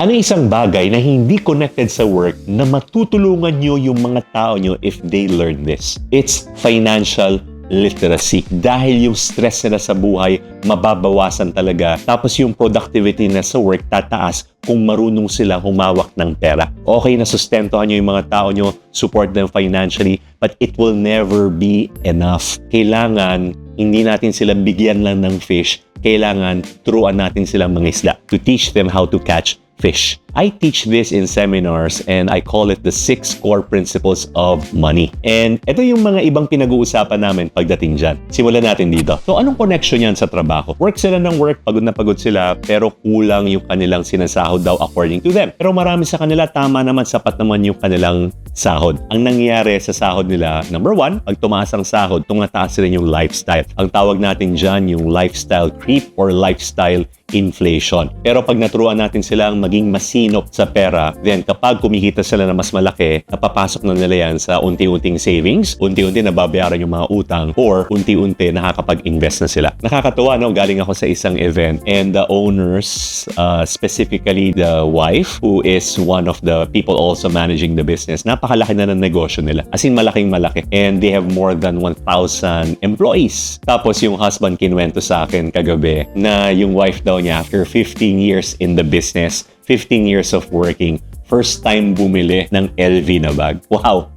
Ano isang bagay na hindi connected sa work na matutulungan nyo yung mga tao nyo if they learn this? It's financial literacy. Dahil yung stress nila sa buhay, mababawasan talaga. Tapos yung productivity na sa work, tataas kung marunong sila humawak ng pera. Okay na sustentuhan nyo yung mga tao nyo, support them financially, but it will never be enough. Kailangan, hindi natin sila bigyan lang ng fish. Kailangan, turuan natin silang mangisda to teach them how to catch fish. I teach this in seminars and I call it the 6 core principles of money. And ito yung mga ibang pinag-uusapan namin pagdating dyan. Simulan natin dito. So anong connection yan sa trabaho? Work sila ng work, pagod na pagod sila, pero kulang yung kanilang sinasahod daw according to them. Pero marami sa kanila, tama naman, sapat naman yung kanilang sahod. Ang nangyayari sa sahod nila, number 1, pag tumaas ang sahod, tumataas rin yung lifestyle. Ang tawag natin dyan yung lifestyle creep or lifestyle inflation. Pero pag naturuan natin silang maging masinop sa pera, then kapag kumikita sila na mas malaki, napapasok na nila yan sa unti-unting savings, unti-unti nababayaran yung mga utang, or unti-unti nakakapag-invest na sila. Nakakatuwa, no? Galing ako sa isang event and the owners, specifically the wife, who is one of the people also managing the business, napakalaki na ng negosyo nila. As in, malaking malaki. And they have more than 1,000 employees. Tapos yung husband kinuwento sa akin kagabi na yung wife daw niya, after 15 years in the business, 15 years of working, first time bumili ng LV na bag. Wow!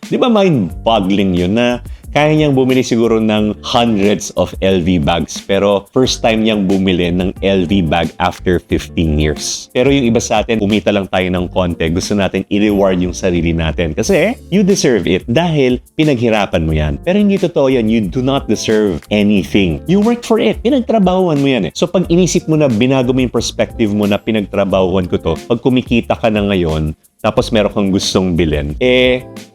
Di ba mind-boggling yun na kaya niyang bumili siguro ng hundreds of LV bags, pero first time niyang bumili ng LV bag after 15 years. Pero yung iba sa atin, umita lang tayo ng konti. Gusto natin i-reward yung sarili natin. Kasi you deserve it dahil pinaghirapan mo yan. Pero hindi totoo yan. You do not deserve anything. You worked for it. Pinagtrabahuan mo yan eh. So pag inisip mo na, binago mo yung perspective mo na pinagtrabahuan ko to, pag kumikita ka na ngayon, tapos meron kang gustong bilhin,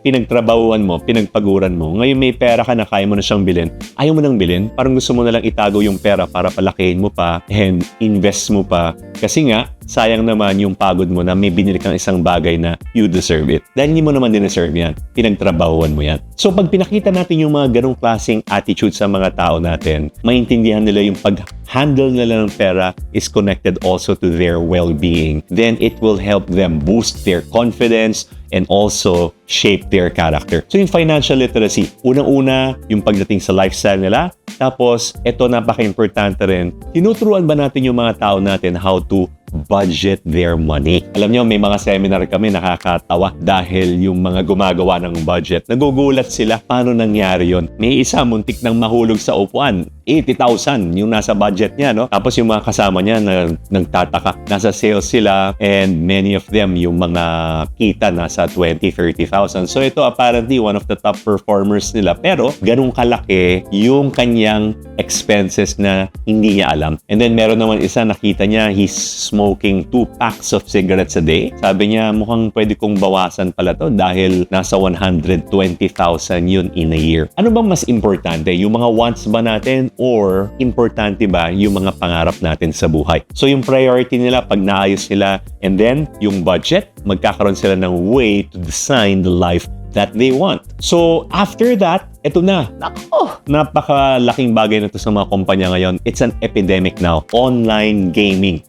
pinagtrabahuan mo, pinagpaguran mo. Ngayon may pera ka na kaya mo na siyang bilhin. Ayaw mo nang bilhin. Parang gusto mo na lang itago yung pera para palakihin mo pa and invest mo pa. Kasi nga, sayang naman yung pagod mo na may binili kang isang bagay na you deserve it. Dahil hindi mo naman dineserve yan. Pinagtrabahuan mo yan. So pag pinakita natin yung mga ganong klaseng attitude sa mga tao natin, maintindihan nila yung pag-handle nila ng pera is connected also to their well-being. Then it will help them boost their confidence and also shape their character. So yung financial literacy, unang-una yung pagdating sa lifestyle nila. Tapos, ito napaka-importante rin, tinuturuan ba natin yung mga tao natin how to budget their money? Alam nyo, may mga seminar kami nakakatawa dahil yung mga gumagawa ng budget, nagugulat sila. Paano nangyari yon? May isa muntik nang mahulog sa upuan. 80,000 yung nasa budget niya, no? Tapos yung mga kasama niya na nagtataka. Nasa sales sila and many of them yung mga kita nasa 20,000-30,000. So ito apparently one of the top performers nila. Pero ganun kalaki yung kanyang expenses na hindi niya alam. And then meron naman isa nakita niya, he's smoking 2 packs of cigarettes a day. Sabi niya, mukhang pwede kong bawasan pala to dahil nasa 120,000 yun in a year. Ano bang mas importante? Yung mga wants ba natin or importante ba yung mga pangarap natin sa buhay? So yung priority nila, pag naayos nila, and then yung budget, magkakaroon sila ng way to design the life that they want. So after that, ito na. Napakalaking bagay na to sa mga kumpanya ngayon. It's an epidemic now. Online gaming.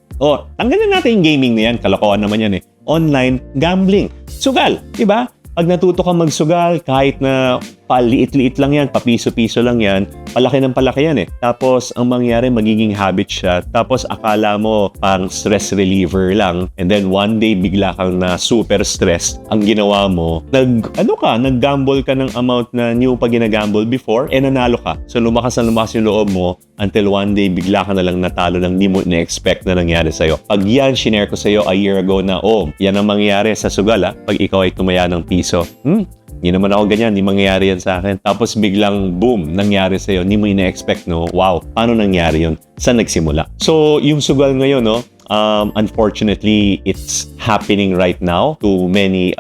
Tanggalin natin yung gaming na yan. Kalokohan naman yan eh. Online gambling. Sugal. Diba? Pag natuto ka magsugal, kahit na paliit-liit lang yan, papiso-piso lang yan, palaki ng palaki yan eh. Tapos, ang mangyari, magiging habit siya. Tapos, akala mo pang stress reliever lang. And then, one day, bigla kang na super stressed. Ang ginawa mo, nag-gamble ka ng amount na new pa ginagamble before, nanalo ka. So, lumakas yung loob mo until one day, bigla ka na lang natalo ng hindi mo na-expect na nangyari sa'yo. Pag yan, shinare ko sa'yo a year ago na, yan ang mangyari sa sugal pag ikaw ay tumaya ng piso. Hindi naman ako ganyan, hindi mangyayari yan sa akin. Tapos biglang boom, nangyari sa'yo, hindi mo ina-expect, no? Wow, paano nangyari yun? Saan nagsimula? So, yung sugal ngayon, no? Unfortunately, it's happening right now to many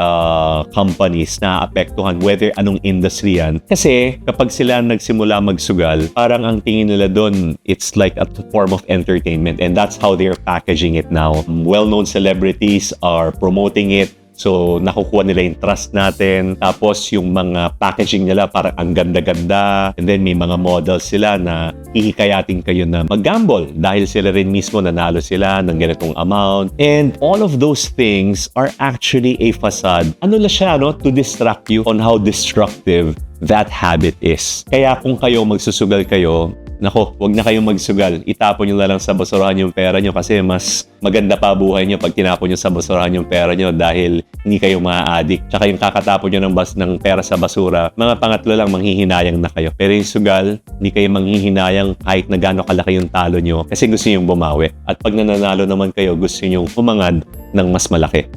companies na apektuhan, whether anong industry yan. Kasi kapag sila nagsimula magsugal, parang ang tingin nila doon, it's like a form of entertainment, and that's how they're packaging it now. Well-known celebrities are promoting it. So, nakukuha nila yung trust natin. Tapos, yung mga packaging nila parang ang ganda-ganda. And then, may mga models sila na hihikayatin kayo na mag-gamble dahil sila rin mismo nanalo sila ng ganitong amount. And all of those things are actually a facade. Ano na siya, no? To distract you on how destructive that habit is. Kaya kung kayo magsusugal kayo, nako, wag na kayong magsugal. Itapon nyo na lang sa basurahan yung pera nyo kasi mas maganda pa buhay nyo pag tinapon nyo sa basurahan yung pera nyo dahil hindi kayo ma-addict. Tsaka yung kakatapon nyo ng pera sa basura, mga pangatlo lang manghihinayang na kayo. Pero yung sugal, hindi kayo manghihinayang kahit na gaano kalaki yung talo nyo kasi gusto nyo bumawi. At pag nananalo naman kayo, gusto nyo umangad ng mas malaki.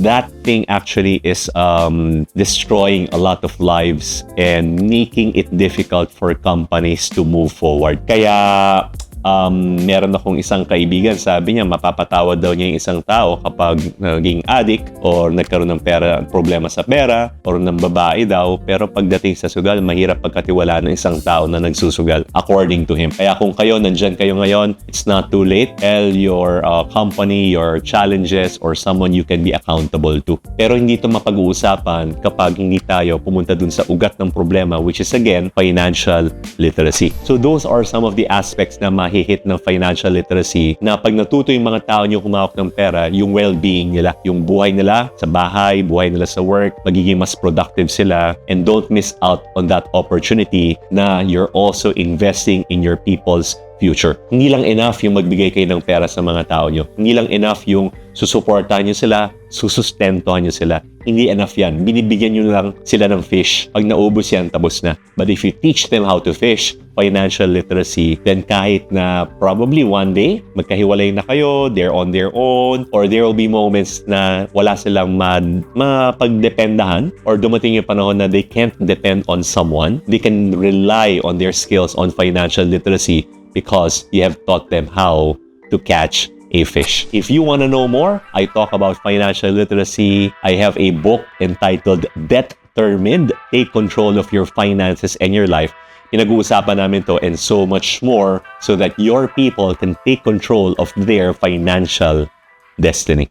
That thing actually is destroying a lot of lives and making it difficult for companies to move forward. Kaya meron akong isang kaibigan, sabi niya mapapatawad daw niya yung isang tao kapag naging addict or nagkaroon ng problema sa pera or ng babae daw, pero pagdating sa sugal, mahirap pagkatiwalaan ng isang tao na nagsusugal according to him. Kaya kung kayo, nandyan kayo ngayon, it's not too late. Tell your company, your challenges, or someone you can be accountable to. Pero hindi ito mapag-uusapan kapag hindi tayo pumunta dun sa ugat ng problema, which is again, financial literacy. So those are some of the aspects na mahihit ng financial literacy na pag natuto yung mga tao nyo humawak ng pera, yung well-being nila, yung buhay nila sa bahay, buhay nila sa work, magiging mas productive sila, and don't miss out on that opportunity na you're also investing in your people's future. Hindi lang enough yung magbigay kayo ng pera sa mga tao nyo. Hindi lang enough yung susuportahan nyo sila, susustentuhan nyo sila. Hindi enough yan. Binibigyan nyo lang sila ng fish. Pag naubos yan, tapos na. But if you teach them how to fish, financial literacy, then kahit na probably one day, magkahiwalay na kayo, they're on their own, or there will be moments na wala silang mapagdependahan, or dumating yung panahon na they can't depend on someone, they can rely on their skills on financial literacy because you have taught them how to catch a fish. If you want to know more, I talk about financial literacy. I have a book entitled Determined, Take Control of Your Finances and Your Life. Pinag-uusapan namin to and so much more so that your people can take control of their financial destiny.